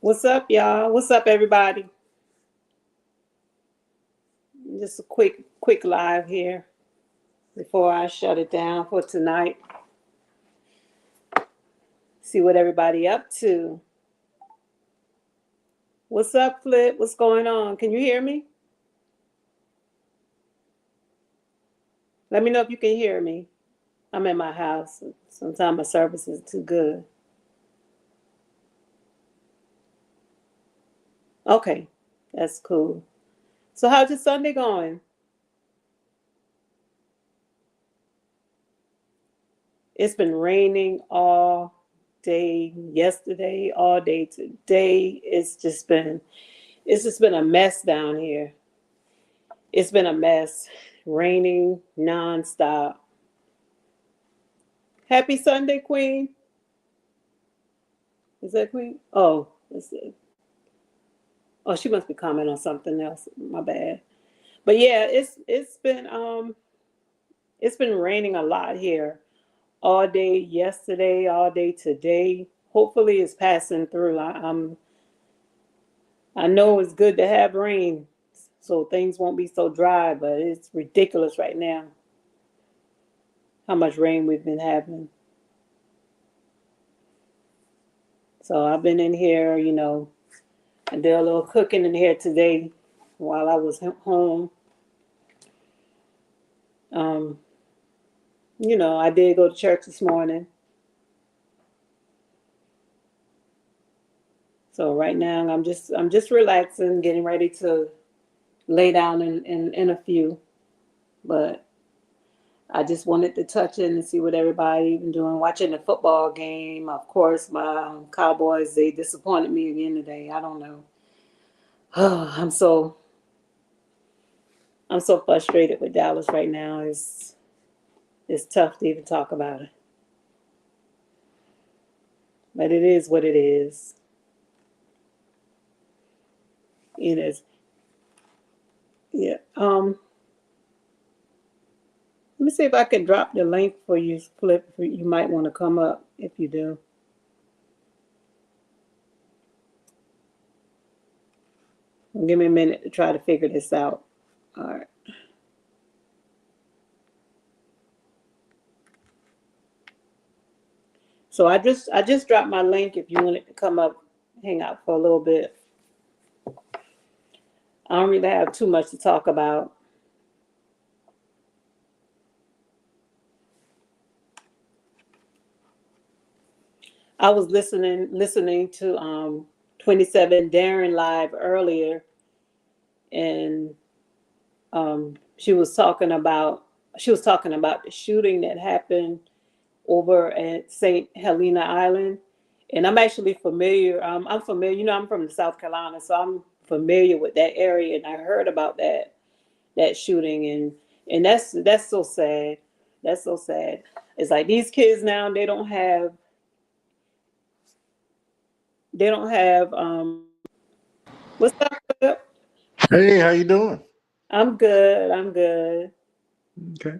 What's up, y'all? What's up, everybody? Just a quick live here before I shut it down for tonight. See what everybody up to. What's up, Flip? What's going on? Can you hear me? Let me know if you can hear me. I'm in my house. Sometimes my service is too good. Okay, that's cool. So how's your Sunday going? It's been raining all day yesterday, all day today. It's just been a mess down here. It's been a mess. Raining nonstop. Happy Sunday, Queen. Is that Queen? Oh, let's see. Oh, she must be commenting on something else. My bad. But yeah, it's been raining a lot here all day yesterday, all day today. Hopefully, it's passing through. I know it's good to have rain, so things won't be so dry. But it's ridiculous right now how much rain we've been having. So I've been in here, I did a little cooking in here today while I was home. Um, I did go to church this morning. So right now I'm just relaxing, getting ready to lay down in a few. But I just wanted to touch in and see what everybody been doing. Watching the football game. Of course, my Cowboys, they disappointed me again today. I don't know. I'm so frustrated with Dallas right now. It's tough to even talk about it. But it is what it is. It is. Yeah. Let me see if I can drop the link for you, Flip. You might want to come up if you do. Give me a minute to try to figure this out. All right. So I just dropped my link if you wanted to come up, hang out for a little bit. I don't really have too much to talk about. I was listening to 27 Darren live earlier, and she was talking about the shooting that happened over at St. Helena Island. And I'm actually familiar. I'm familiar. I'm from South Carolina, so I'm familiar with that area. And I heard about that shooting, and that's so sad. That's so sad. It's like these kids now, they don't have. What's up? Philip? Hey, how you doing? I'm good. I'm good. Okay.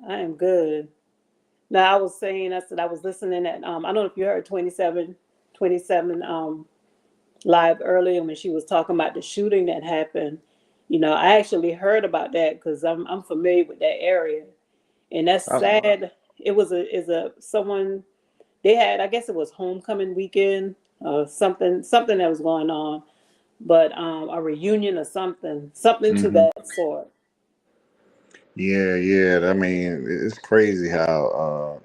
I am good. Now I was saying, I said I was listening at I don't know if you heard 27 live earlier when she was talking about the shooting that happened. I actually heard about that because I'm familiar with that area, and that's I, sad. It was a is a someone they had. I guess it was homecoming weekend, something that was going on, but a reunion or something to hmm that sort. Yeah, yeah. I mean, it's crazy how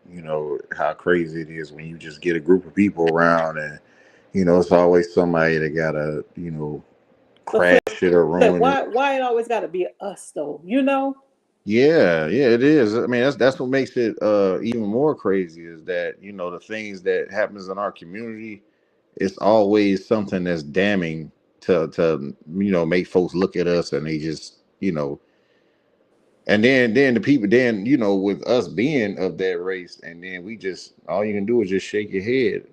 how crazy it is when you just get a group of people around, and it's always somebody that gotta But crash it or ruin it. why it always got to be us though? Yeah, yeah, it is. I mean, that's what makes it even more crazy is that the things that happens in our community, it's always something that's damning to make folks look at us and they just and then the people, then with us being of that race, and then we just all you can do is just shake your head.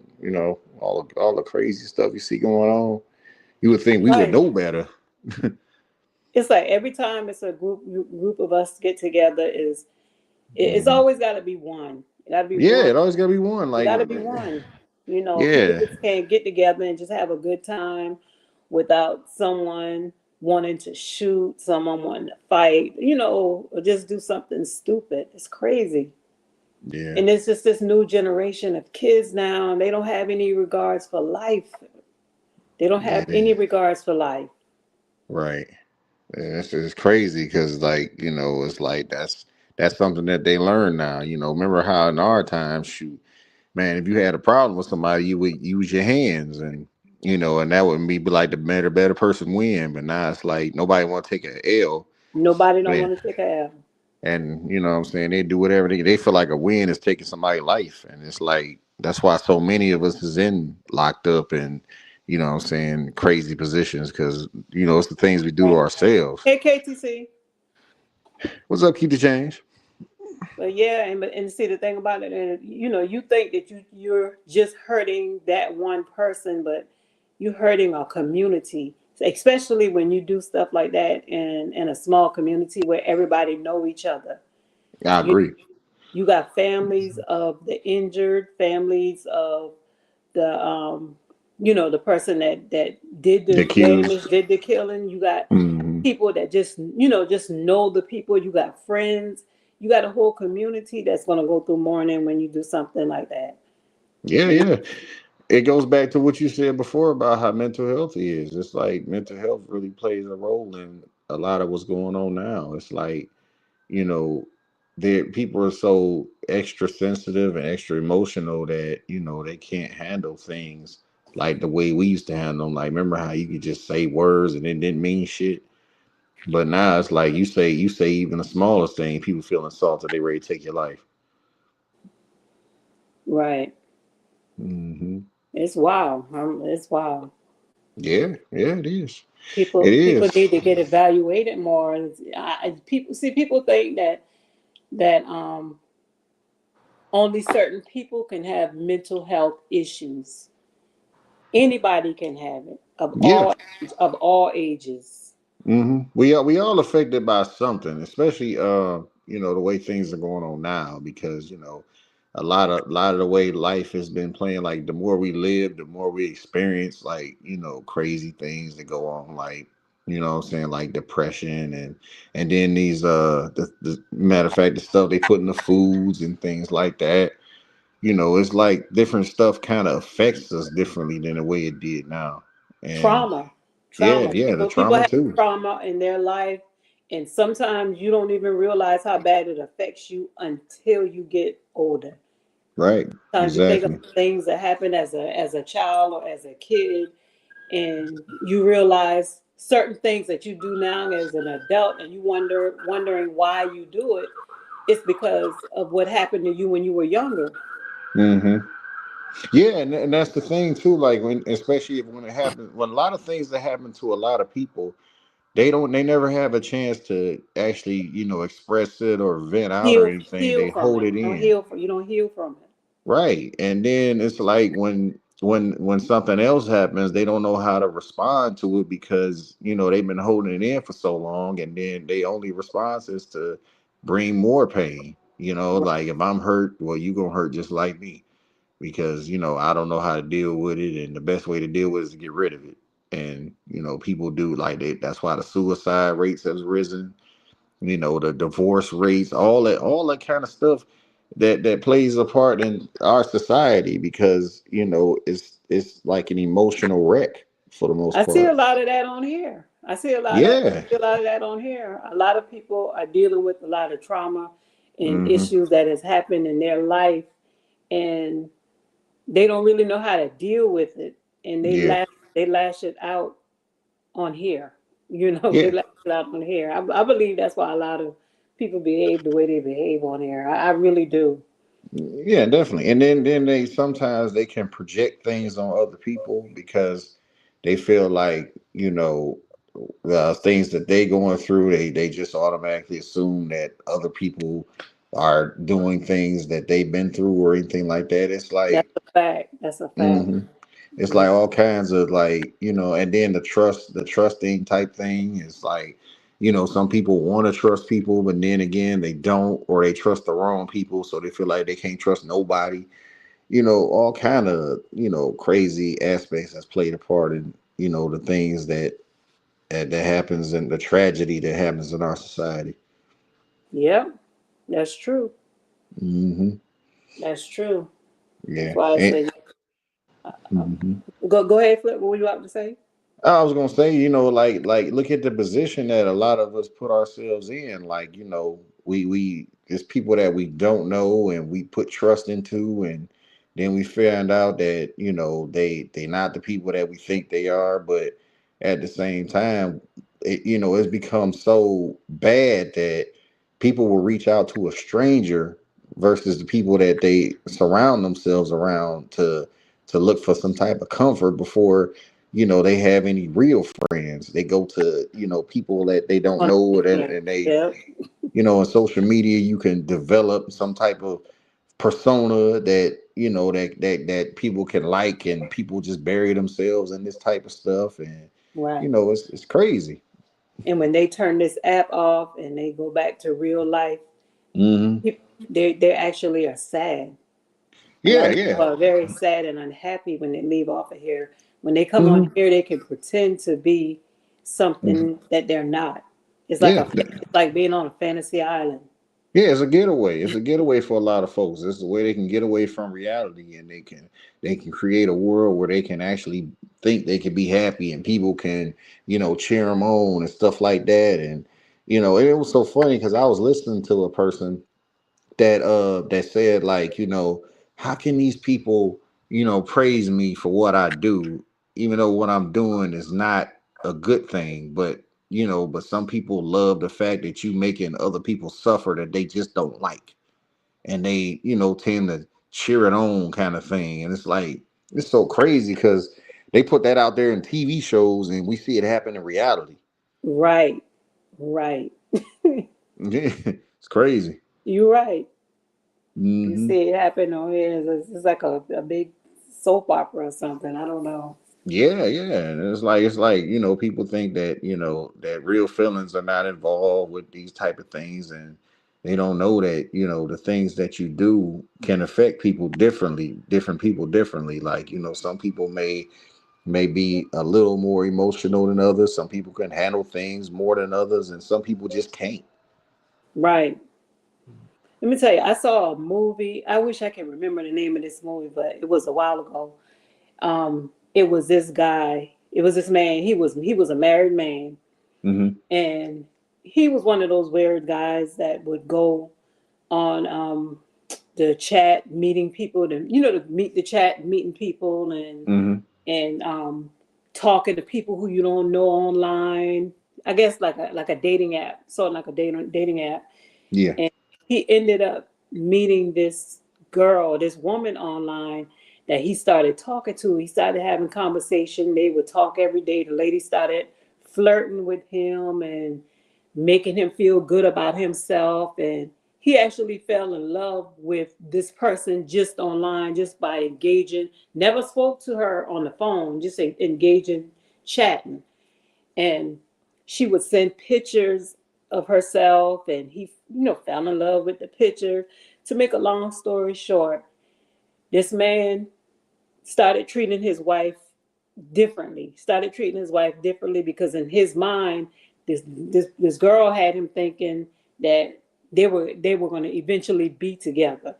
All the crazy stuff you see going on. You would think we would Right. know better. It's like every time it's a group of us get together, it's hmm always got to be one. It got to be Yeah, one. it always gotta be one. It Like, got to be one. People Yeah, just can't get together and just have a good time without someone wanting to shoot, someone wanting to fight, or just do something stupid. It's crazy. yeah, And it's just this new generation of kids now, and they don't have any regards for life. They don't yeah, have any regards for life. right. And it's crazy because, like, it's like that's something that they learn now. Remember how in our time, shoot, man, if you had a problem with somebody, you would use your hands, and that would be like the better person win. But now it's like nobody want to take a L. Nobody don't Man, want to take a L. and you know what I'm saying, they do whatever they feel like a win is taking somebody's life, and it's like that's why so many of us is in locked up and what I'm saying, crazy positions, because it's the things we do to Right. ourselves. Hey, KTC. What's up, keep the change? But yeah, and see the thing about it, and you think that you're just hurting that one person, but you're hurting a community, especially when you do stuff like that in a small community where everybody know each other. I You agree. you got families of the injured, families of the person that did The the accused. damage, did the killing. You got Hmm. people that just know the people. You got friends. You got a whole community that's going to go through mourning when you do something like that. Yeah, And yeah. It goes back to what you said before about how mental health is. It's like mental health really plays a role in a lot of what's going on now. It's like, you know, there people are so extra sensitive and extra emotional that, they can't handle things like the way we used to handle them. Like, remember how you could just say words and it didn't mean shit? But now it's like you say even the smallest thing, people feel insulted, they ready to take your life. right, Hmm. it's wild. It's wild. Yeah, yeah, it is. It People is. need to get evaluated more. People think that only certain people can have mental health issues. Anybody can have it Yeah. of all ages. We all affected by something, especially the way things are going on now, because a lot of the way life has been playing, like the more we live, the more we experience, like crazy things that go on, like what I'm saying, like depression, and then these the matter of fact, the stuff they put in the foods and things like that. It's like different stuff kind of affects us differently than the way it did now. And Trauma, yeah, trauma. yeah, the People trauma have too. trauma in their life, and sometimes you don't even realize how bad it affects you until you get older. Right. Sometimes you think of Exactly. things that happened as a child or as a kid, and you realize certain things that you do now as an adult, and you wondering why you do it. It's because of what happened to you when you were younger. Hmm. Yeah, and that's the thing too. Like when, especially when it happens, when a lot of things that happen to a lot of people, they never have a chance to actually, express it or vent out or anything. Heal They from hold it. it You don't in. heal from. You don't heal from it. Right. And then it's like when something else happens, they don't know how to respond to it because, they've been holding it in for so long, and then they only response is to bring more pain. Like if I'm hurt, well, you gonna hurt just like me, because I don't know how to deal with it, and the best way to deal with it is to get rid of it. And people do like that's why the suicide rates has risen, the divorce rates, all that kind of stuff that plays a part in our society, because it's like an emotional wreck for the most I see a part. lot of that on here. Yeah. I see a lot of that on here. A lot of people are dealing with a lot of trauma and Hmm. issues that has happened in their life, and they don't really know how to deal with it, and Yeah. they lash it out on here. They Yeah. lash it out on here. I believe that's why a lot of people behave the way they behave on here. I really do. Yeah, definitely. And then they sometimes they can project things on other people because they feel like, the things that they going through, they just automatically assume that other people are doing things that they've been through or anything like that. It's That's like, a fact. That's a fact. hmm it's Yeah. like all kinds of, like, and then the trusting type thing is like, some people want to trust people, but then again they don't, or they trust the wrong people, so they feel like they can't trust nobody. all kind of, crazy aspects that's played a part in, the things that happens and the tragedy that happens in our society. Yeah, that's true. Hmm. That's true. That's Yeah. why I say, Mhm. go ahead, Flip. What were you about to say? I was gonna say, like look at the position that a lot of us put ourselves in. Like, we it's people that we don't know and we put trust into, and then we find out that, they not the people that we think they are. But at the same time, it's become so bad that people will reach out to a stranger versus the people that they surround themselves around to look for some type of comfort before they have any real friends. They go to, people that they don't know, and they, Yeah, on social media, you can develop some type of persona that, that people can like, and people just bury themselves in this type of stuff. And, right. it's crazy. And when they turn this app off and they go back to real life, Hmm. they actually are sad. A Yeah, lot of people yeah. are very sad and unhappy when they leave off of here. When they come on Hmm. here, they can pretend to be Hmm. something that they're not. Yeah. It's like being on a fantasy island. Yeah, it's a getaway. It's a getaway for a lot of folks. It's the way they can get away from reality, and they can create a world where they can actually think they can be happy, and people can, cheer them on and stuff like that. And and it was so funny because I was listening to a person that said, like, how can these people, praise me for what I do, even though what I'm doing is not a good thing. But but some people love the fact that you making other people suffer that they just don't like, and they, tend to cheer it on, kind of thing. And it's like, it's so crazy because they put that out there in TV shows, and we see it happen in reality. Right, right. It's crazy. You're right. You Hmm. see it happen on here. It's like a big soap opera or something. I don't know. Yeah, yeah. And it's like, people think that, that real feelings are not involved with these type of things, and they don't know that, the things that you do can affect people differently, different people differently. Like, some people may be a little more emotional than others. Some people can handle things more than others, and some people just can't. Right. Let me tell you, I saw a movie. I wish I could remember the name of this movie, but it was a while ago. It was this guy. It was this man. He was a married man, Hmm. and he was one of those weird guys that would go on the chat, meeting people, to meet the chat, meeting people, Hmm. and talking to people who you don't know online. I guess like a dating app, sort of like a dating app. Yeah. And he ended up meeting this girl, this woman online that he started talking to. He started having conversation. They would talk every day. The lady started flirting with him and making him feel good about himself. And he actually fell in love with this person just online, just by engaging. Never spoke to her on the phone, just engaging, chatting. And she would send pictures of herself, and he, fell in love with the picture. To make a long story short, this man started treating his wife differently because in his mind, this girl had him thinking that they were going to eventually be together.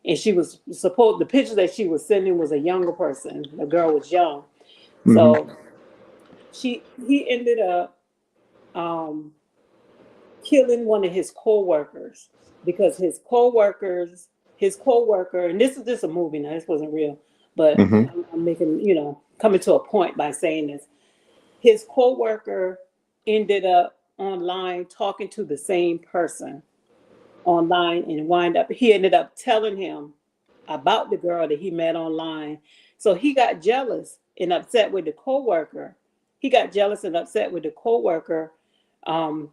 And she was supposed, the picture that she was sending was a younger person. The girl was young. Hmm. So he ended up um killing one of his co-workers because his co-worker, and this is just a movie now, this wasn't real, but Hmm. I'm making, coming to a point by saying this. His co-worker ended up online talking to the same person online, and he ended up telling him about the girl that he met online. So he got jealous and upset with the co-worker. He got jealous and upset with the co-worker, um,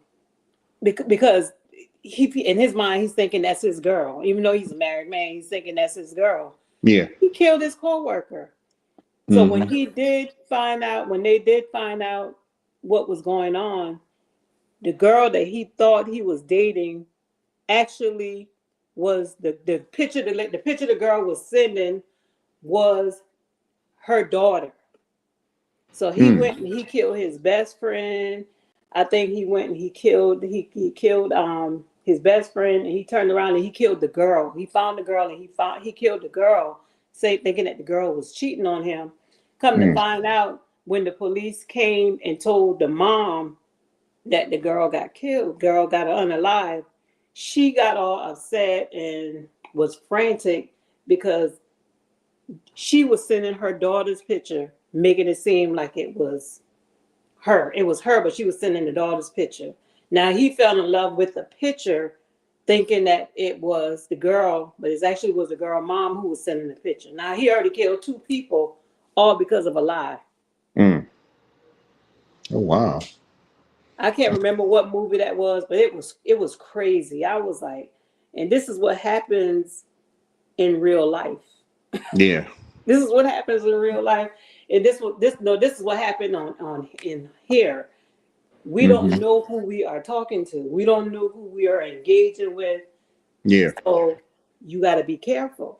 because he, in his mind, he's thinking that's his girl. Even though he's a married man, he's thinking that's his girl. Yeah. He killed his co-worker. So Hmm. when they did find out what was going on, the girl that he thought he was dating actually was the picture the picture the girl was sending was her daughter. So he Mm, went and he killed his best friend. I think he went and he killed his best friend, and he turned around and he killed the girl. He found the girl and he killed the girl, say thinking that the girl was cheating on him. Come to mm, find out, when the police came and told the mom that the girl got killed, girl got unalive, she got all upset and was frantic because she was sending her daughter's picture, making it seem like it was her. It was her, but she was sending the daughter's picture. Now he fell in love with the picture, thinking that it was the girl, but it actually was the girl mom who was sending the picture. Now he already killed 2 people, all because of a lie. mm. Oh wow. I can't remember what movie that was, but it was crazy. I was like, and this is what happens in real life. Yeah. This is what happens in real life. And this is what happened on in here. We don't Hmm. know who we are talking to. We don't know who we are engaging with. Yeah. So you got to be careful.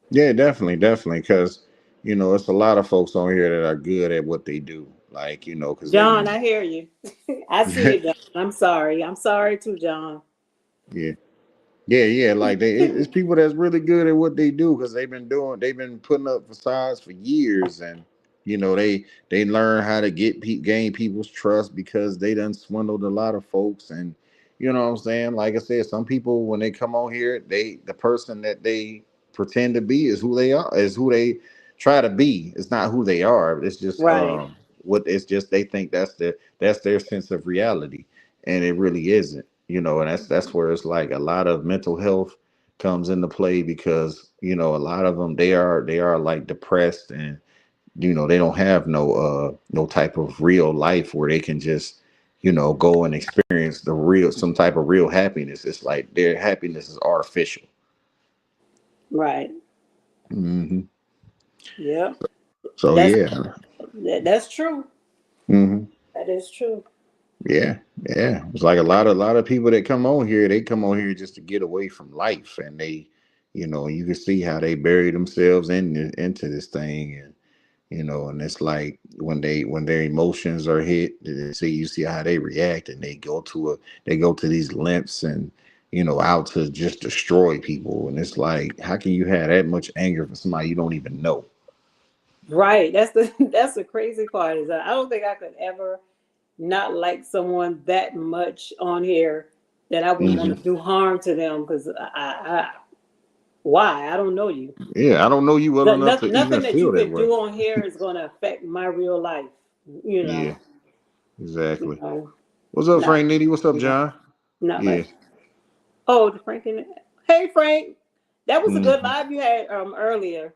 Yeah, definitely, definitely. Because, it's a lot of folks on here that are good at what they do. Like, because they've John, been, I hear you. I see it, John. I'm sorry. I'm sorry too, John. yeah. Yeah, yeah, like it's people that's really good at what they do because they've been putting up facades for years, and they learn how to gain people's trust because they done swindled a lot of folks, and you know what I'm saying. Like I said, some people when they come on here, the person that they pretend to be is who they try to be. It's not who they are. It's just Right. what it's just they think that's their sense of reality, and it really isn't. And that's where it's like a lot of mental health comes into play because a lot of them they are like depressed, and they don't have no type of real life where they can just go and experience some type of real happiness. It's like their happiness is artificial. Right. Hmm. Yep. So That's yeah. that's true. Hmm. That is true. Yeah, yeah. It's like a lot of people that come on here, they come on here just to get away from life, and you can see how they bury themselves into this thing, and and it's like when their emotions are hit, you see how they react, and they go to these lengths and out to just destroy people, and it's like, how can you have that much anger for somebody you don't even know? Right. That's the that's the crazy part is that I don't think I could ever not like someone that much on here that I would want Hmm. to do harm to them because why? I don't know you. Yeah, I don't know you well enough to even Nothing that you feel that could way. do on here is going to affect my real life. You Yeah, know, you exactly. know, What's up, not Frank Nitty? What's up, yeah, John? not Yeah. like, oh, the Frank. Hey, Frank, that was a good Hmm. live you had earlier.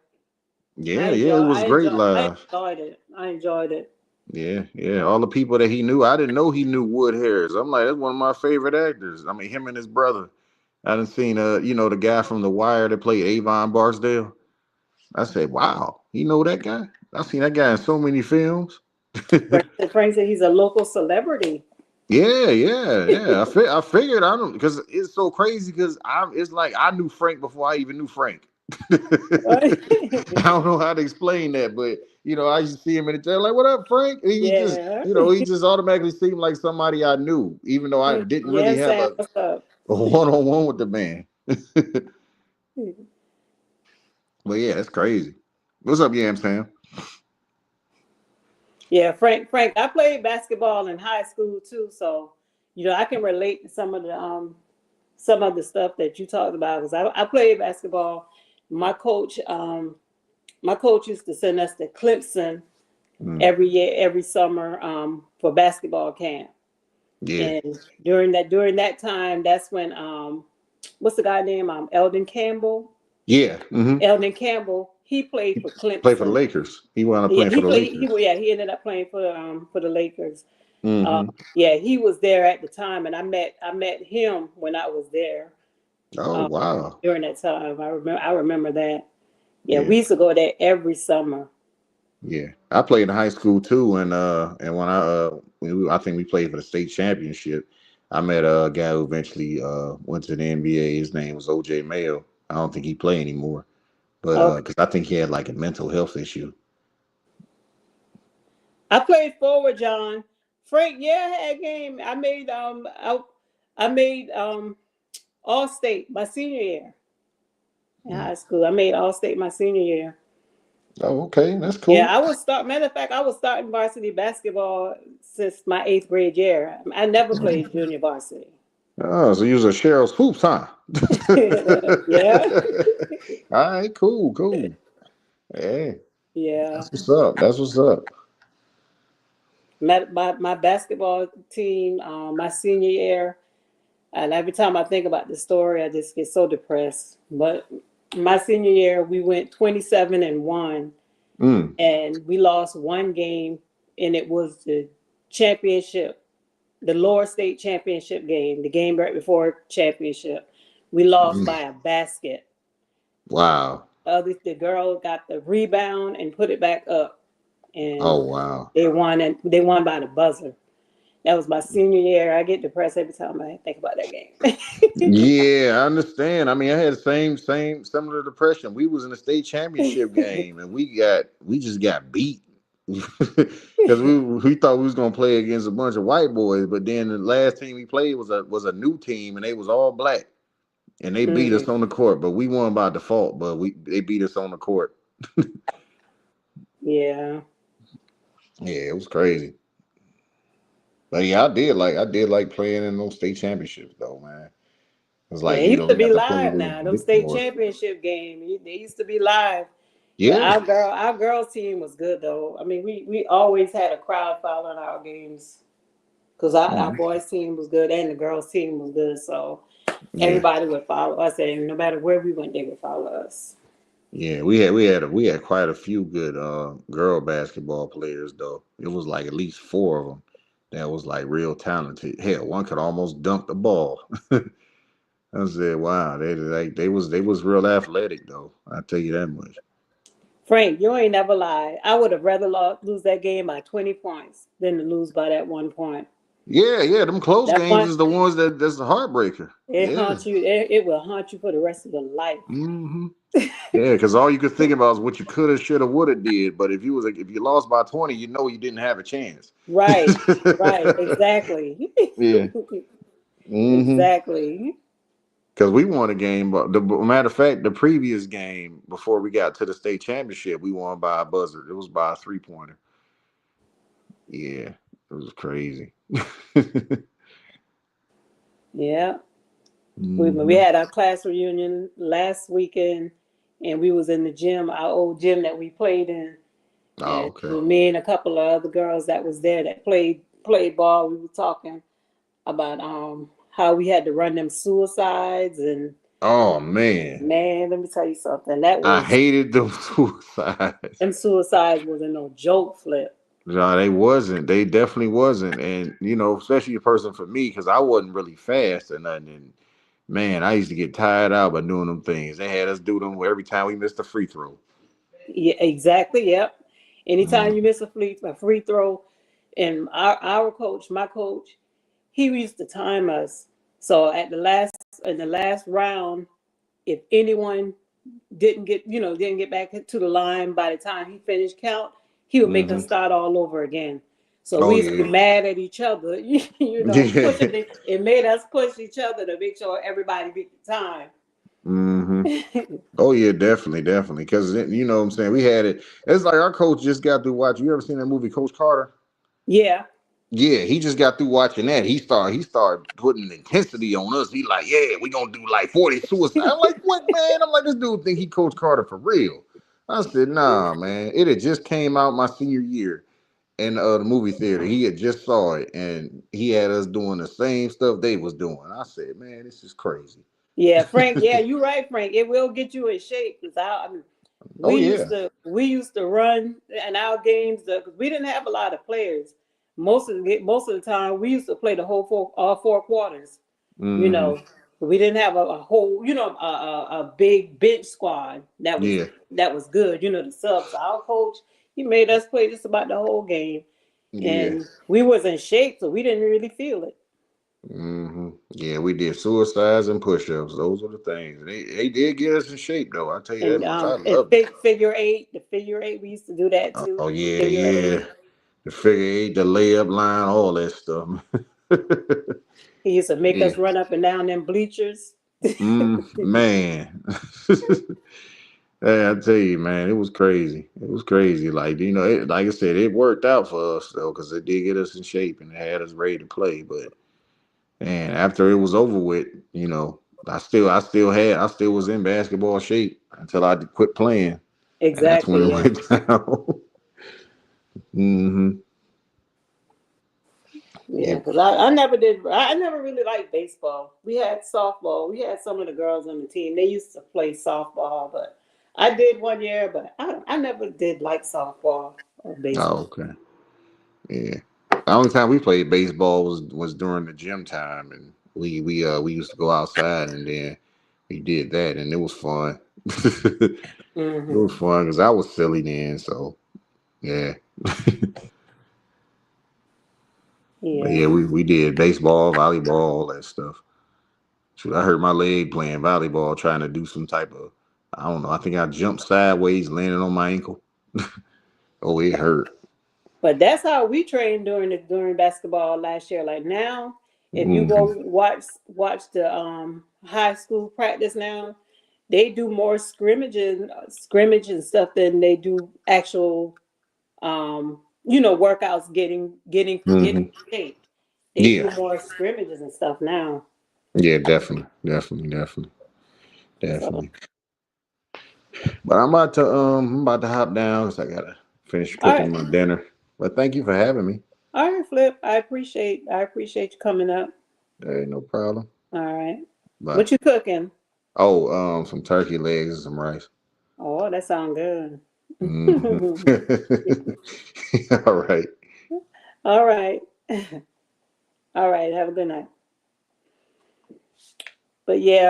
Yeah, yeah, it was great I live. enjoyed it. I enjoyed it. Yeah, yeah. All the people that he knew, I didn't know he knew Wood Harris. I'm like, that's one of my favorite actors. I mean, him and his brother. I done seen the guy from The Wire that played Avon Barksdale. I said, wow, you know that guy? I've seen that guy in so many films. Frank said he's a local celebrity. Yeah, yeah, yeah. I figured I don't because it's so crazy because it's like I knew Frank before I even knew Frank. I don't know how to explain that, but I used to see him in the jail, like, "What up, Frank?" And Yeah. he just automatically seemed like somebody I knew, even though I didn't really Yes, have Sam. a, What's up? a one-on-one with the man. But yeah, that's crazy. What's up, Yam Sam? Yeah, Frank. I played basketball in high school too, so I can relate to some of the stuff that you talked about because I played basketball. My coach my coach used to send us to Clemson Mm, every year, every summer for basketball camp. yeah, And during that time, that's when what's the guy name? Eldon Campbell. yeah. Eldon Campbell. He played He for played for the Clemson. Lakers. He wound up Yeah, playing for he the played. He Lakers. yeah he ended up playing for the Lakers. Uh, Hmm. yeah, he was there at the time, and I met him when I was there Oh uh, wow. during that time. I remember that. Yeah, Yeah. we used to go there every summer. Yeah, I played in high school too, and when I think we played for the state championship. I met a guy who eventually went to the NBA. His name was OJ Mayo. I don't think he play anymore, but Okay. because I think he had like a mental health issue. I played forward, John. Frank, yeah, I had a game. I made all state my senior year in Mm. high school. I made all state my senior year. Oh, okay, that's Yeah, cool. matter of fact, I was starting varsity basketball since my 8th grade year. I never played junior varsity. Oh, so you was a Cheryl's hoops, huh? Yeah. All right, cool, cool. Hey, Yeah. that's what's up. That's what's up. My basketball team, my senior year, and every time I think about the story, I just get so depressed. But my senior year, we went 27-1, Mm, and we lost one game, and it was the championship, the lower state championship game, the game right before championship. We lost mm. by a basket. Wow. The girl got the rebound and put it back up, and Oh, wow. they won. And they won by the buzzer. That was my senior year. I get depressed every time I think about that game. Yeah, I understand. I mean, I had the same similar depression. We was in the state championship game, and we just got beat because we thought we was gonna play against a bunch of white boys, but then the last team we played was a new team, and they was all black, and they beat us Mm, on the court, but we won by default. But they beat us on the court. yeah. Yeah, it was crazy. But yeah, I did like playing in those state championships though, man. It's Yeah, like, it used to you be got to play live those now. Them big state boys. championship games, they used to be live. But Yeah. our girls team was good though. I mean, we always had a crowd following our games because our Mhm. boys team was good and the girls team was good. So Yeah. everybody would follow us, and no matter where we went, they would follow us. Yeah, we had quite a few good girl basketball players though. It was like at least four of them that was like real talented. Hell, one could almost dunk the ball. I said, wow, they was real athletic though. I tell you that much. Frank, you ain't never lied. I would have rather lose that game by 20 points than to lose by that 1 point. Yeah, yeah, them close That games one, is the ones that's the heartbreaker. it Yeah. haunts you. It will haunt you for the rest of your life. Hmm. Yeah, because all you could think about is what you could have, should have, would have did. But if you lost by 20, you know you didn't have a chance. Right, right, exactly. Yeah. Hmm. Exactly. Because we won a game, but the matter of fact, the previous game before we got to the state championship, we won by a buzzer. It was by a 3-pointer. Yeah, it was crazy. Yeah. We Hmm. had our class reunion last weekend, and we was in the gym, our old gym that we played in. Oh, And okay. me and a couple of other girls that was there that played ball, we were talking about how we had to run them suicides. And Oh man, man, let me tell you something. That I was hated those suicides. Them suicides wasn't no joke, Flip. No, they wasn't. They definitely wasn't. And especially a person for me, because I wasn't really fast or nothing. And man, I used to get tired out by doing them things. They had us do them every time we missed a free throw. Yeah, exactly. Yep. Anytime you Mm. miss a free throw, and our coach, my coach, he used to time us. So in the last round, if anyone didn't get back to the line by the time he finished count, he would make us Hmm. start all over again. So Oh we used to be yeah. mad at each other, Yeah. it made us push each other to make sure everybody beat the time. Hmm. Oh yeah, definitely, definitely. Because you know what I'm saying, we had it. It's like our coach just got through watching. You ever seen that movie, Coach Carter? Yeah. Yeah, he just got through watching that. He started putting intensity on us. He like, yeah, we gonna do like 40 suicides. I'm like, what, man? I'm like, this dude think he Coach Carter for real. I said, nah, man. It had just came out my senior year in the movie theater. He had just saw it, and he had us doing the same stuff they was doing. I said, man, this is crazy. Yeah, Frank. Yeah, you're right, Frank. It will get you in shape because I mean, Oh yeah. we used to run in our games because we didn't have a lot of players. Most of the time, we used to play the all 4 quarters. You Hmm. know, we didn't have a whole a big bench squad Yeah. that was good. The subs. Our coach, he made us play just about the whole game, Yeah. and we was in shape, so we didn't really feel it. Hmm. Yeah, we did suicides and push-ups. Those were the things. They did get us in shape though. I tell you that much. I And loved it. figure eight, the figure eight, we used to do that too. Oh The yeah, figure eight. yeah. The figure eight, the layup line, all that stuff. He used to make Yeah. us run up and down them bleachers. Man. Hey, I tell you, man, it was crazy. It was crazy. Like like I said, it worked out for us though, because it did get us in shape and it had us ready to play. But man, after it was over with, I still was in basketball shape until I quit playing, and that's when Exactly. it Yeah. went down. hmm Yeah, Yep. because I never really liked baseball. We had softball. We had some of the girls on the team. They used to play softball, but I did one year, but I never did like softball or Oh, baseball. okay. Yeah. The only time we played baseball was during the gym time, and we used to go outside, and then we did that, and it was fun. It Hmm. was fun because I was silly then, so yeah. But Yeah. yeah, we did baseball, volleyball, all that stuff. Shoot, I hurt my leg playing volleyball, trying to do some type of, I don't know. I think I jumped sideways, landed on my ankle. Oh, it hurt. But that's how we trained during basketball last year. Like now, if you go hmm watch the high school practice now, they do more scrimmage and stuff than they do actual workouts getting hmm shape. They Yeah, do more scrimmages and stuff now. yeah, definitely, definitely, definitely, So definitely. But I'm about to hop down because I gotta finish all cooking right. my dinner. But thank you for having me. All right, Flip. I appreciate you coming up. Hey, no problem. All right. Bye. What you cooking? Oh, some turkey legs and some rice. Oh, that sounds good. hmm All right. All right. All right. Have a good night. But yeah,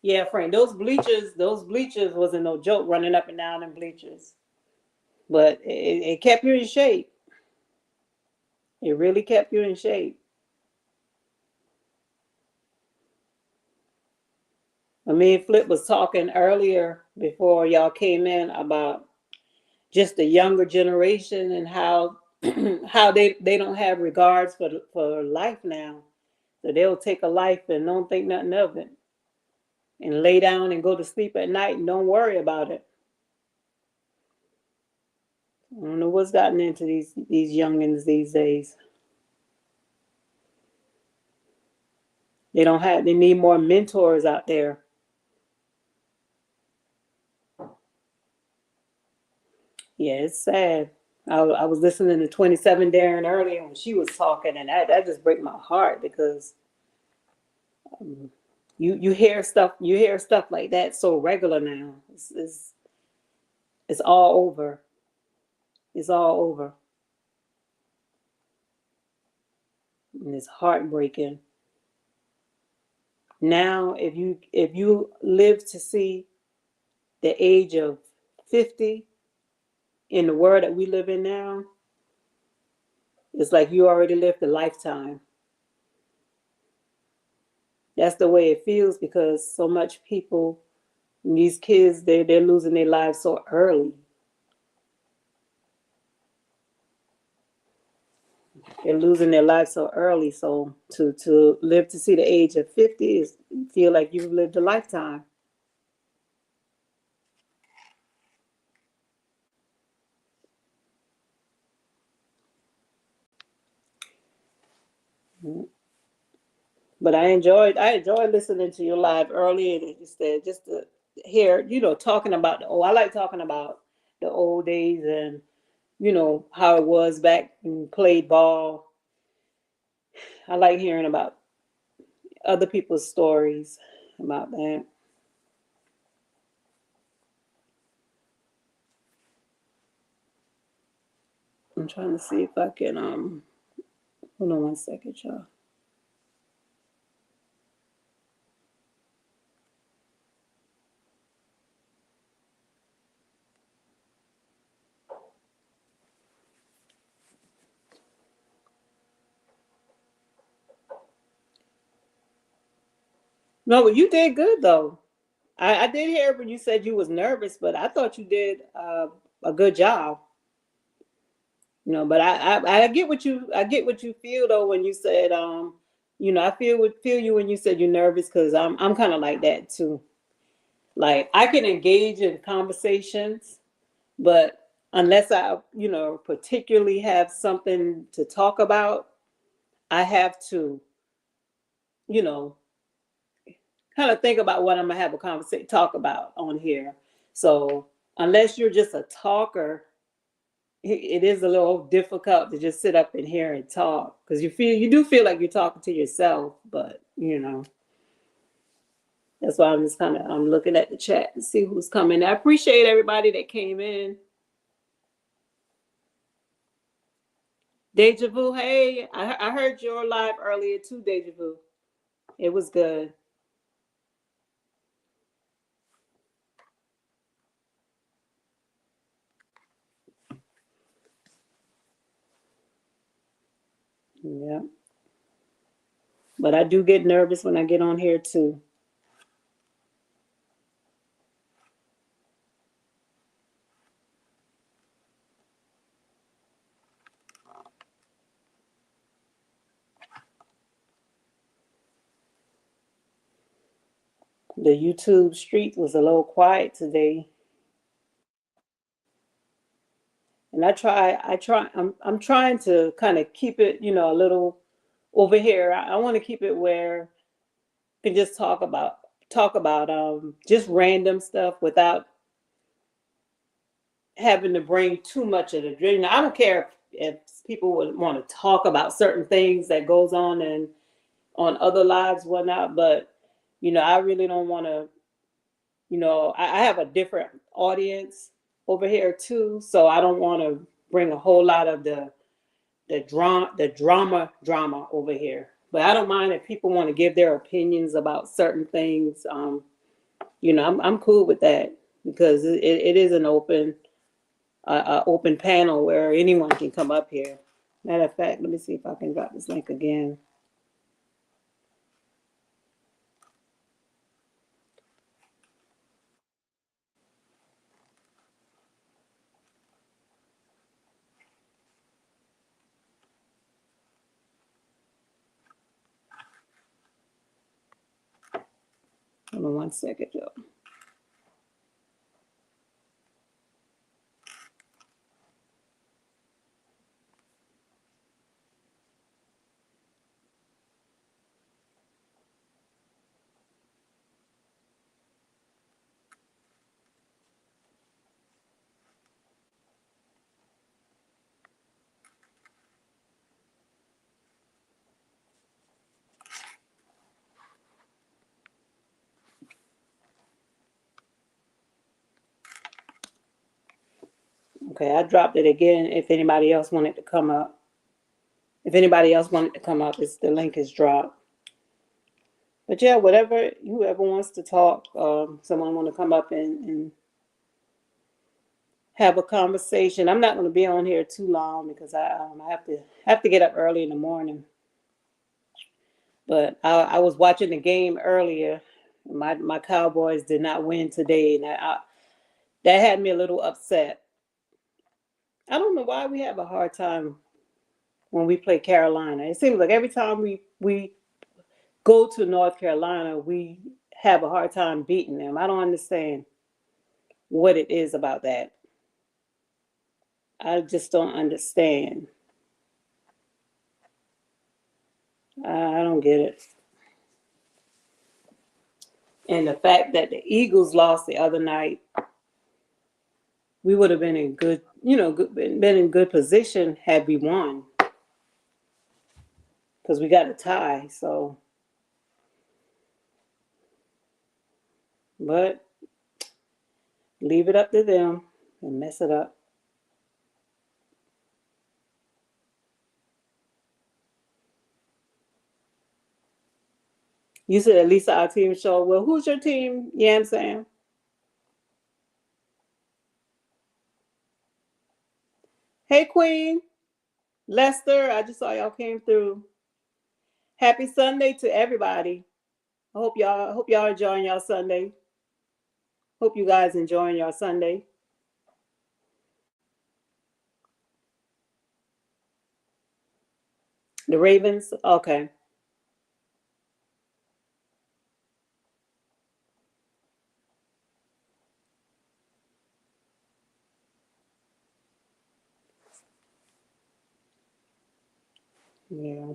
yeah, Frank, those bleachers wasn't no joke running up and down them bleachers. But it kept you in shape. It really kept you in shape. Me and Flip was talking earlier before y'all came in about just the younger generation and how how they don't have regards for life now. So they'll take a life and don't think nothing of it and lay down and go to sleep at night and don't worry about it. I don't know what's gotten into these youngins these days. They need more mentors out there. Yeah, it's sad. I was listening to 27 Darren earlier when she was talking, and that just break my heart because um, you hear stuff like that so regular now. It's all over. It's all over, and it's heartbreaking. Now, if you live to see the age of 50 in the world that we live in now, it's like you already lived a lifetime. That's the way it feels because so much people, these kids, they're losing their lives so early. They're losing their lives so early. So to live to see the age of 50 is you feel like you've lived a lifetime. But I enjoyed listening to you live early and just to hear, talking about I like talking about the old days and how it was back when you played ball. I like hearing about other people's stories about that. I'm trying to see if I can hold on one second, y'all. No, but you did good though. I did hear when you said you was nervous, but I thought you did a good job. But I get what you feel though when you said I feel you when you said you're nervous because I'm kind of like that too. Like I can engage in conversations, but unless I particularly have something to talk about, I have to you know kind of think about what I'm gonna have a conversation talk about on here. So unless you're just a talker, it is a little difficult to just sit up in here and talk because you do feel like you're talking to yourself, but that's why I'm looking at the chat to see who's coming. I appreciate everybody that came in. Deja Vu, hey, I heard your live earlier too, Deja Vu. It was good. Yeah. But I do get nervous when I get on here too. The YouTube street was a little quiet today. And I'm trying to kind of keep it, a little over here. I want to keep it where we can just talk about just random stuff without having to bring too much of the dream. I don't care if people would want to talk about certain things that goes on and on other lives, whatnot, but I really don't want to. I have a different audience over here too, so I don't want to bring a whole lot of the drama over here. But I don't mind if people want to give their opinions about certain things. I'm cool with that because it is an open panel where anyone can come up here. Matter of fact, let me see if I can drop this link again. Hold on 1 second, Joe. Okay, I dropped it again. If anybody else wanted to come up, the link is dropped. But yeah, whoever wants to talk, someone want to come up and have a conversation. I'm not going to be on here too long because I have to get up early in the morning. But I was watching the game earlier. My Cowboys did not win today, and that had me a little upset. I don't know why we have a hard time when we play Carolina. It seems like every time we go to North Carolina, we have a hard time beating them. I don't understand what it is about that. I just don't understand. I don't get it. And the fact that the Eagles lost the other night, we would have been in been in good position had we won because we got a tie. So, but leave it up to them and mess it up. You said at least our team showed well. Who's your team, Yam Sam? Hey, Queen. Lester, I just saw y'all came through. Happy Sunday to everybody. I hope y'all enjoying your Sunday. Hope you guys enjoying your Sunday. The Ravens, okay. Yeah.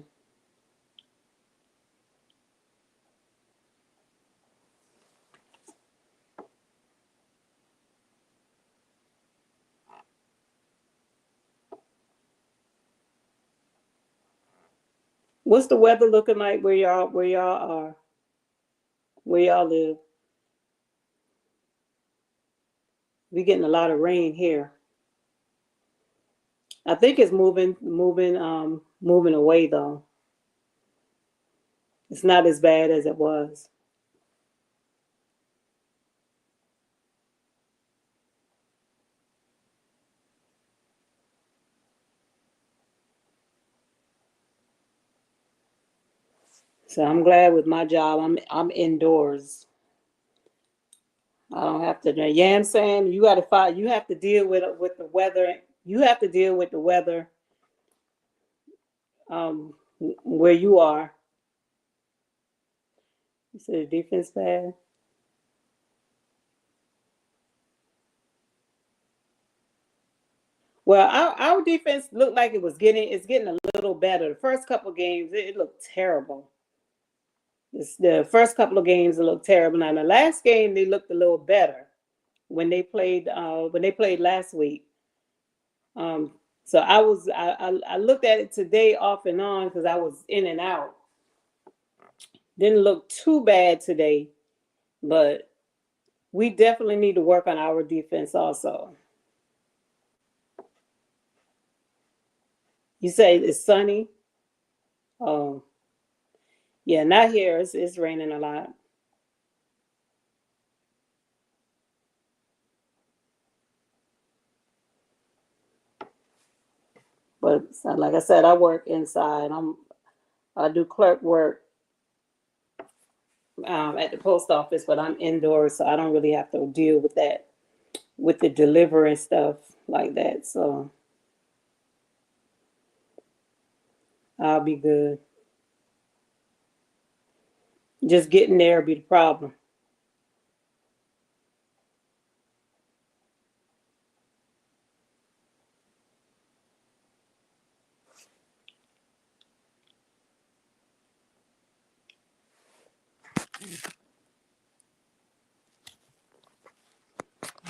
What's the weather looking like where y'all live? We getting a lot of rain here. I think it's moving away though. It's not as bad as it was. So I'm glad with my job. I'm indoors. I don't have to. Yeah, I'm saying you got to fight. You have to deal with the weather. You have to deal with the weather where you are. You said the defense bad. Well, our defense looked like it's getting a little better. The first couple of games, it looked terrible. The first couple of games it looked terrible. Now the last game they looked a little better when they played last week. Um, so I looked at it today off and on because I was in and out. Didn't look too bad today, but we definitely need to work on our defense also. You say it's sunny? Oh, yeah, not here. It's raining a lot. But like I said, I work inside. I do clerk work at the post office, but I'm indoors, so I don't really have to deal with that, with the delivery stuff like that. So I'll be good. Just getting there be the problem.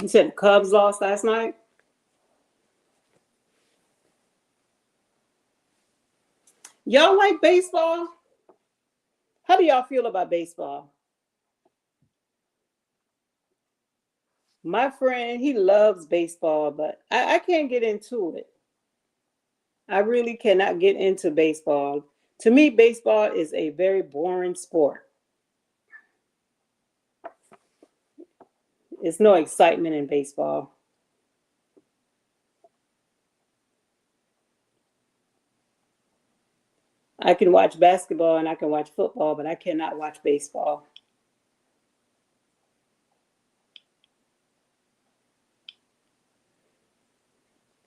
You said the Cubs lost last night? Y'all like baseball? How do y'all feel about baseball? My friend, he loves baseball, but I can't get into it. I really cannot get into baseball. To me, baseball is a very boring sport. It's no excitement in baseball. I can watch basketball and I can watch football, but I cannot watch baseball.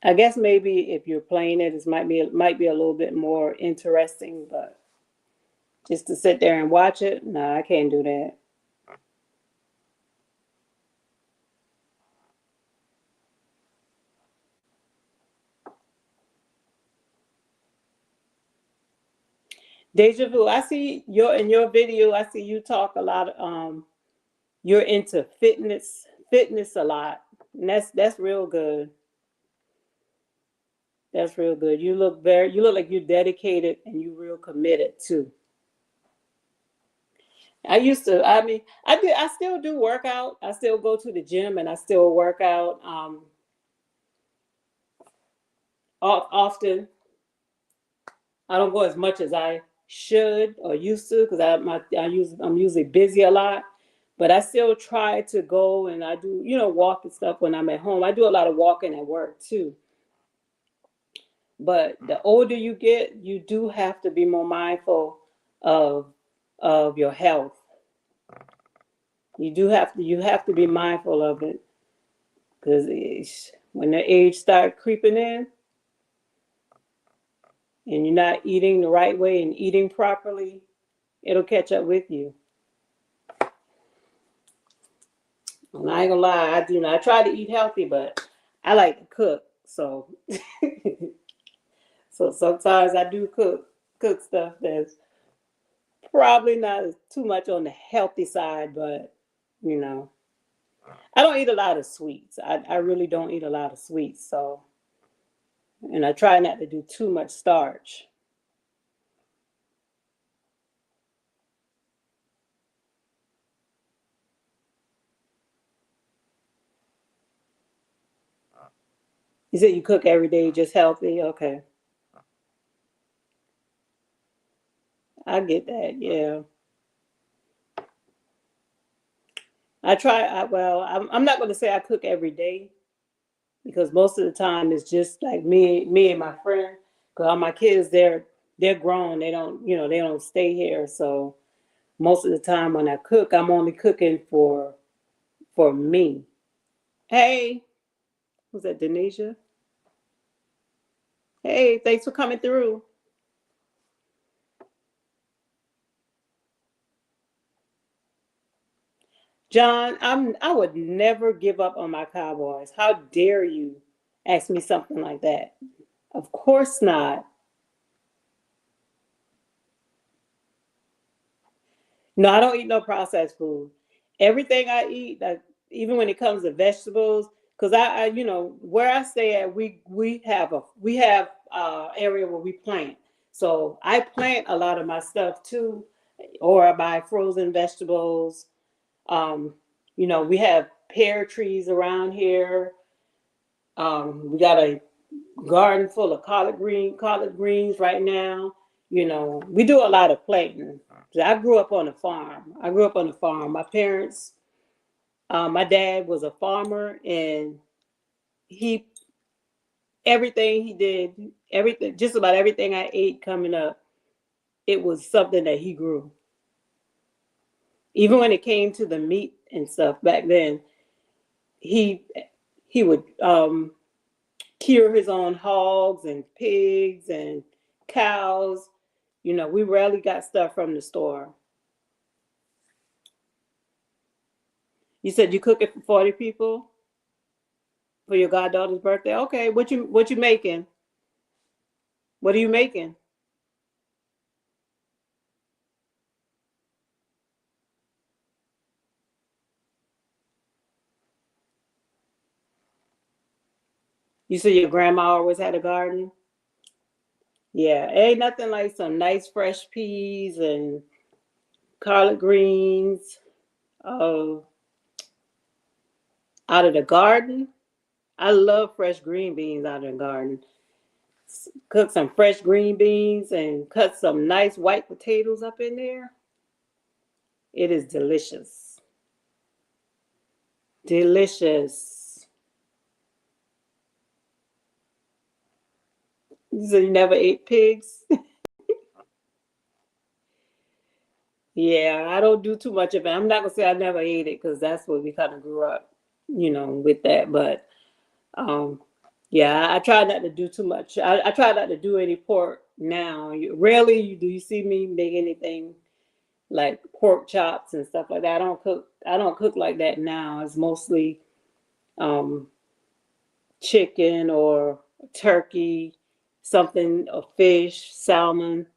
I guess maybe if you're playing it, it might be a little bit more interesting, but just to sit there and watch it, no, I can't do that. Deja vu, I see in your video, I see you talk a lot. You're into fitness a lot, and that's real good. That's real good. You look like you're dedicated and you real committed too. I mean, I still do work out. I still go to the gym and I still work out often. I don't go as much as I should or used to because I'm usually busy a lot. But I still try to go and I do, walk and stuff when I'm at home. I do a lot of walking at work too. But the older you get, you do have to be more mindful of of your health. you have to be mindful of it, because when the age start creeping in and you're not eating the right way and eating properly, it'll catch up with you. And I ain't gonna lie, I try to eat healthy, but I like to cook. So so sometimes I do cook stuff that's probably not too much on the healthy side, but you know, I don't eat a lot of sweets. I really don't eat a lot of sweets. So, and I try not to do too much starch. You said you cook every day, just healthy. Okay, I get that. Yeah, I try. Well, I'm not going to say I cook every day, because most of the time it's just like me and my friend. Cause all my kids, they're grown. They don't stay here. So most of the time when I cook, I'm only cooking for me. Hey, was that Denisha? Hey, thanks for coming through. John, I would never give up on my Cowboys. How dare you ask me something like that? Of course not. No, I don't eat no processed food. Everything I eat, like even when it comes to vegetables, because where I stay at, we have area where we plant. So I plant a lot of my stuff too, or I buy frozen vegetables. Um, we have pear trees around here. We got a garden full of collard greens right now. We do a lot of planting. I grew up on a farm. My parents, my dad was a farmer, and he everything he did, everything, just about everything I ate coming up, it was something that he grew. Even when it came to the meat and stuff back then, he he would cure his own hogs and pigs and cows. We rarely got stuff from the store. You said you cook it for 40 people for your goddaughter's birthday. Okay, what you making? What are you making? You said your grandma always had a garden. Yeah, ain't nothing like some nice fresh peas and collard greens, uh, out of the garden. I love fresh green beans out of the garden. Cook some fresh green beans and cut some nice white potatoes up in there. It is delicious. Delicious. So you never ate pigs? Yeah, I don't do too much of it. I'm not gonna say I never ate it, because that's what we kind of grew up, with that. But um, yeah, I try not to do too much. I try not to do any pork now. Rarely do you see me make anything like pork chops and stuff like that. I don't cook like that now. It's mostly um, chicken or turkey, something, or fish, salmon.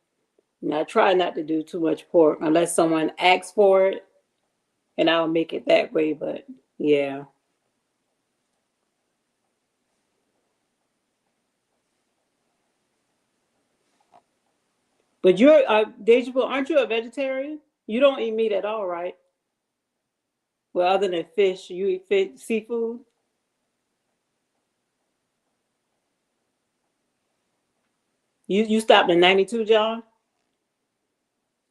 And I try not to do too much pork unless someone asks for it, and I'll make it that way. But yeah. But you're Deja, aren't you a vegetarian? You don't eat meat at all, right? Well, other than fish, you eat fish, seafood. You stopped at 92, John.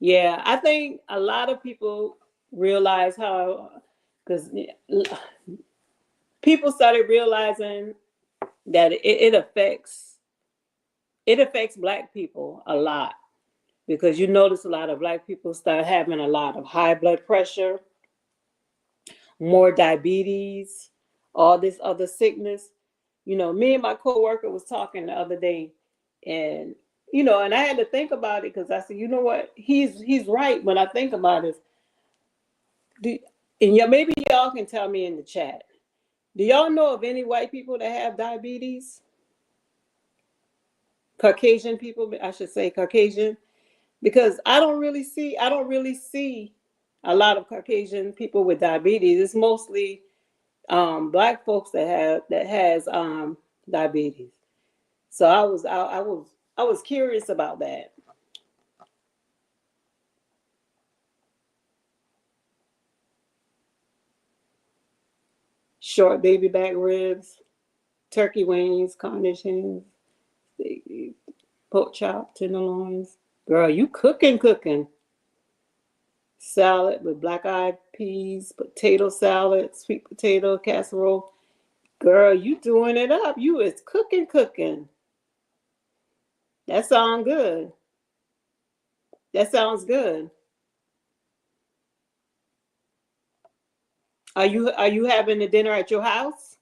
Yeah, I think a lot of people realize how, because people started realizing that it affects black people a lot, because you notice a lot of black people start having a lot of high blood pressure, more diabetes, all this other sickness. Me and my coworker was talking the other day, and and I had to think about it because I said, you know what, he's right when I think about it. Do, and yeah, maybe y'all can tell me in the chat. Do y'all know of any white people that have diabetes? Caucasian people, I should say Caucasian, because I don't really see a lot of Caucasian people with diabetes. It's mostly black folks that has diabetes. So I was curious about that. Short baby back ribs, turkey wings, Cornish hens, pork chop, tenderloins. Girl, you cooking. Salad with black eyed peas, potato salad, sweet potato casserole. Girl, you doing it up. You is cooking. That sounds good. That sounds good. Are you having a dinner at your house?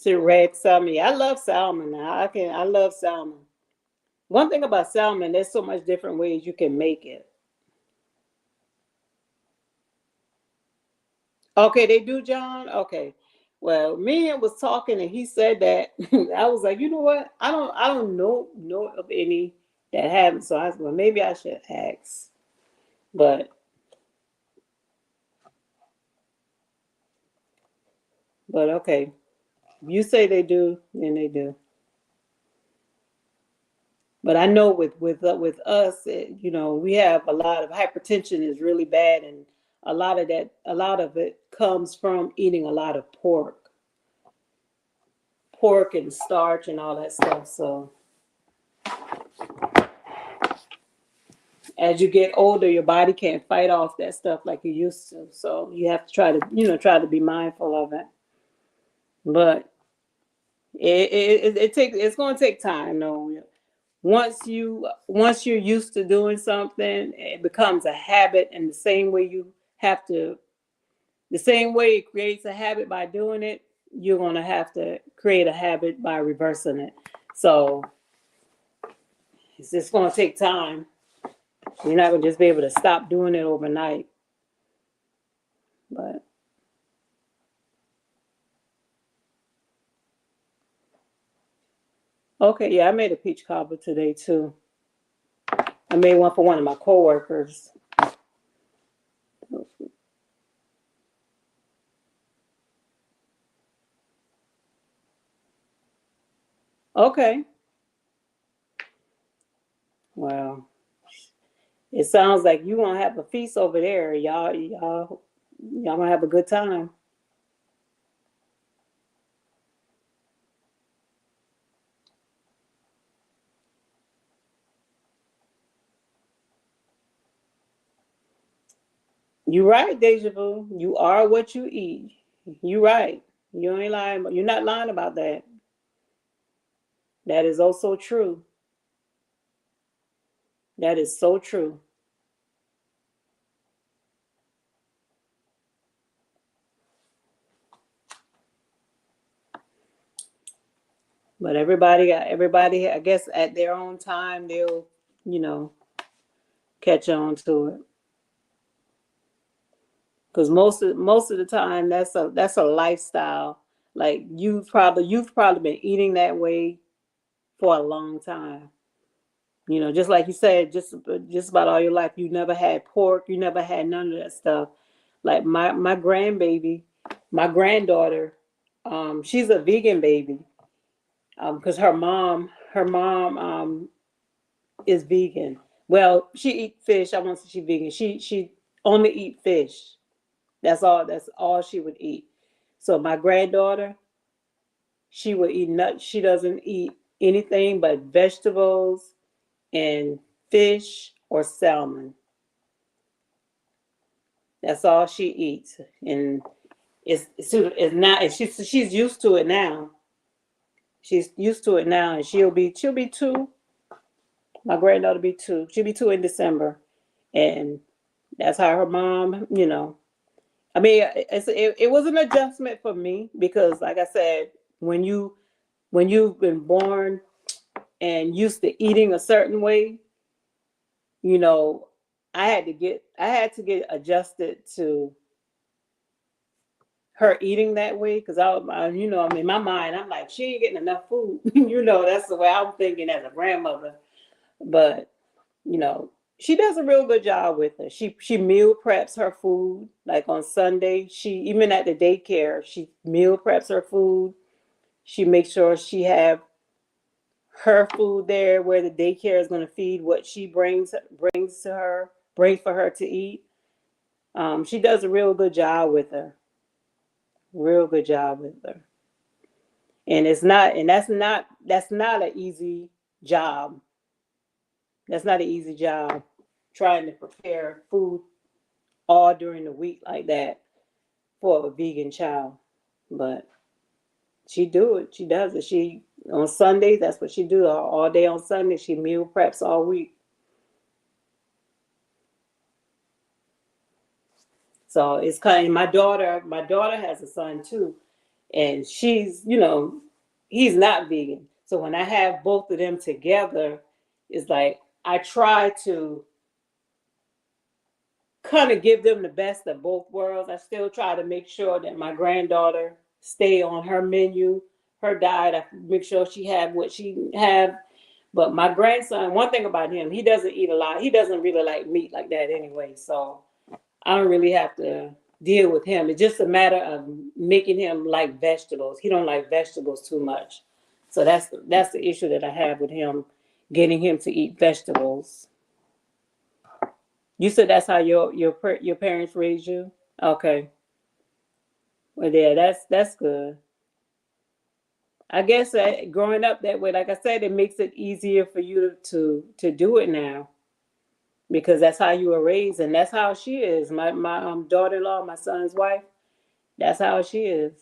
To red salmon. Yeah, I love salmon. Now I love salmon. One thing about salmon, there's so much different ways you can make it. Okay, they do, John. Okay. Well, me and was talking, and he said that. I was like, you know what? I don't know of any that haven't. So I said, well, maybe I should ask. But okay, if you say they do, then they do. But I know with us, we have a lot of hypertension is really bad, and a lot of it comes from eating a lot of pork and starch and all that stuff. So as you get older, your body can't fight off that stuff like you used to. So you have to try to be mindful of it. But it's going to take time. No, once you're used to doing something, it becomes a habit, and have to the same way it creates a habit by doing it, you're going to have to create a habit by reversing it. So it's just going to take time. You're not going to just be able to stop doing it overnight. But okay, yeah, I made a peach cobbler today too. I made one for one of my coworkers. Okay. Well, it sounds like you gonna have a feast over there. Y'all gonna have a good time. You right, Deja Vu. You are what you eat. You right. You ain't lying. You're not lying about that. That is also true. That is so true. But everybody, I guess at their own time, they'll, you know, catch on to it. Because most of the time, that's a lifestyle. Like you've probably been eating that way for a long time. Just like you said, just about all your life, you never had pork, you never had none of that stuff. Like my grandbaby, my granddaughter, she's a vegan baby, because her mom is vegan. Well, she eat fish. I won't say she vegan. She only eat fish. That's all she would eat. So my granddaughter, she would eat nuts. She doesn't eat anything but vegetables and fish or salmon. That's all she eats, and it's not. She's used to it now. She's used to it now, and she'll be 2. My granddaughter be 2. She'll be 2 in December, and that's how her mom. I mean, it was an adjustment for me because, like I said, when you've been born and used to eating a certain way, you know, I had to get adjusted to her eating that way because I'm in my mind, I'm like, she ain't getting enough food. That's the way I'm thinking as a grandmother. But you know, she does a real good job with her. She meal preps her food. Like on Sunday, she even at the daycare, she meal preps her food. She makes sure she have her food there where the daycare is going to feed what she brings for her to eat. She does a real good job with her. Real good job with her. And that's not an easy job. That's not an easy job trying to prepare food all during the week like that for a vegan child. But she do it. She does it. She on Sundays, that's what she do. All day on Sunday, she meal preps all week. So it's kind of my daughter has a son too, and he's not vegan. So when I have both of them together, it's like I try to kind of give them the best of both worlds. I still try to make sure that my granddaughter stay on her menu, her diet. I make sure she have what she have. But my grandson, one thing about him, he doesn't eat a lot. He doesn't really like meat like that anyway. So I don't really have to deal with him. It's just a matter of making him like vegetables. He don't like vegetables too much. So that's the issue that I have with him, getting him to eat vegetables. You said that's how your parents raised you? Okay. Well, yeah, that's good. I guess that growing up that way, like I said, it makes it easier for you to do it now because that's how you were raised and that's how she is. My daughter-in-law, my son's wife, that's how she is.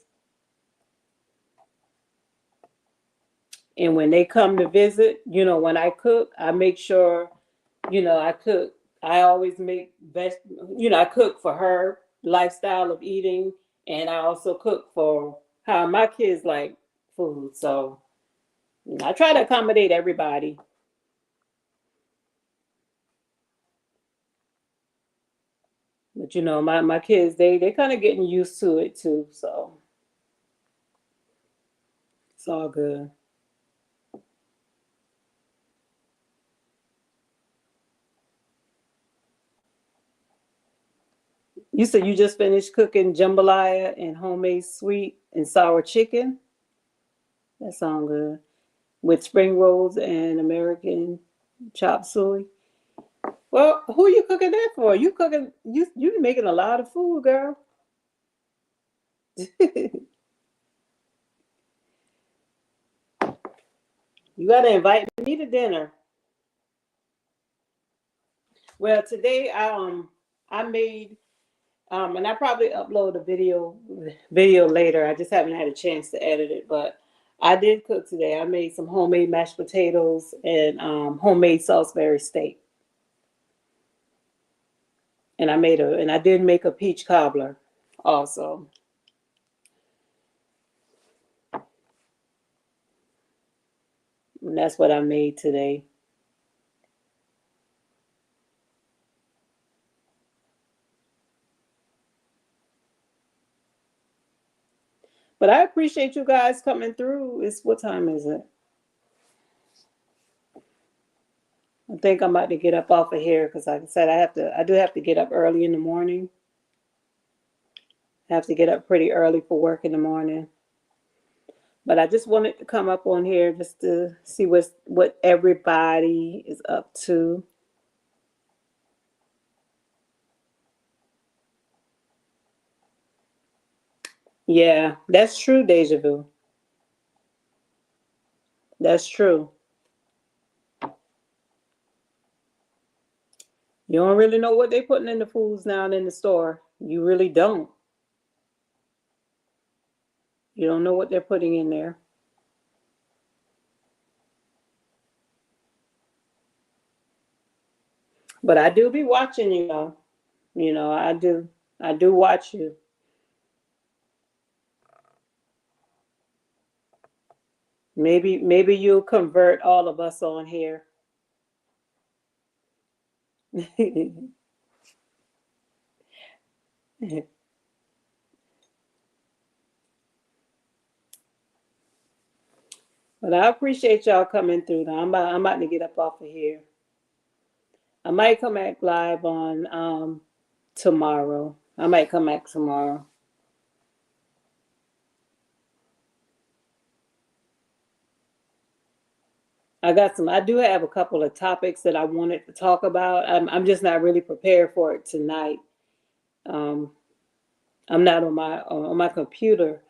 And when they come to visit, when I cook, I make sure, I cook. I always make best, I cook for her lifestyle of eating, and I also cook for how my kids like food. So I try to accommodate everybody. But my kids, they kind of getting used to it too. So it's all good. You said you just finished cooking jambalaya and homemade sweet and sour chicken. That sounds good. With spring rolls and American chop suey. Well, who you cooking that for? You making a lot of food, girl. You gotta invite me to dinner. Well, today I made and I probably upload a video later. I just haven't had a chance to edit it, but I did cook today. I made some homemade mashed potatoes and homemade Salisbury steak. And I did make a peach cobbler also. And that's what I made today. But I appreciate you guys coming through. What time is it? I think I'm about to get up off of here because like I said, I do have to get up early in the morning. I have to get up pretty early for work in the morning. But I just wanted to come up on here just to see what everybody is up to. Yeah, that's true, Deja Vu. That's true. You don't really know what they're putting in the foods now in the store. You really don't. You don't know what they're putting in there. But I do be watching you know. I do watch you. Maybe you'll convert all of us on here. But I appreciate y'all coming through. Now I'm about to get up off of here. I might come back live on tomorrow. I might come back tomorrow. I do have a couple of topics that I wanted to talk about. I'm just not really prepared for it tonight. Um, I'm not on my computer,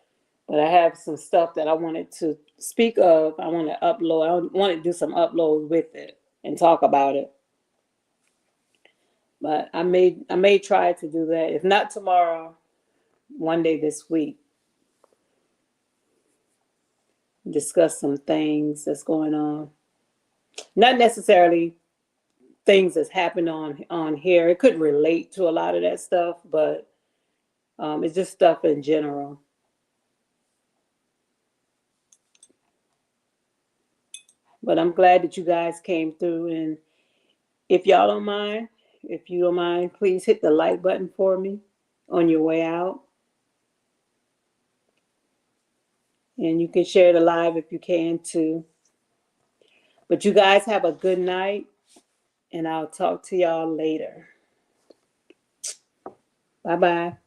but I have some stuff that I wanted to speak of. I want to upload. I want to do some uploads with it and talk about it. But I may try to do that. If not tomorrow, one day this week. Discuss some things that's going on. Not necessarily things that's happened on here. It could relate to a lot of that stuff, but it's just stuff in general. But I'm glad that you guys came through. And if y'all don't mind, if you don't mind, please hit the like button for me on your way out. And you can share the live if you can too. But you guys have a good night, and I'll talk to y'all later. Bye bye.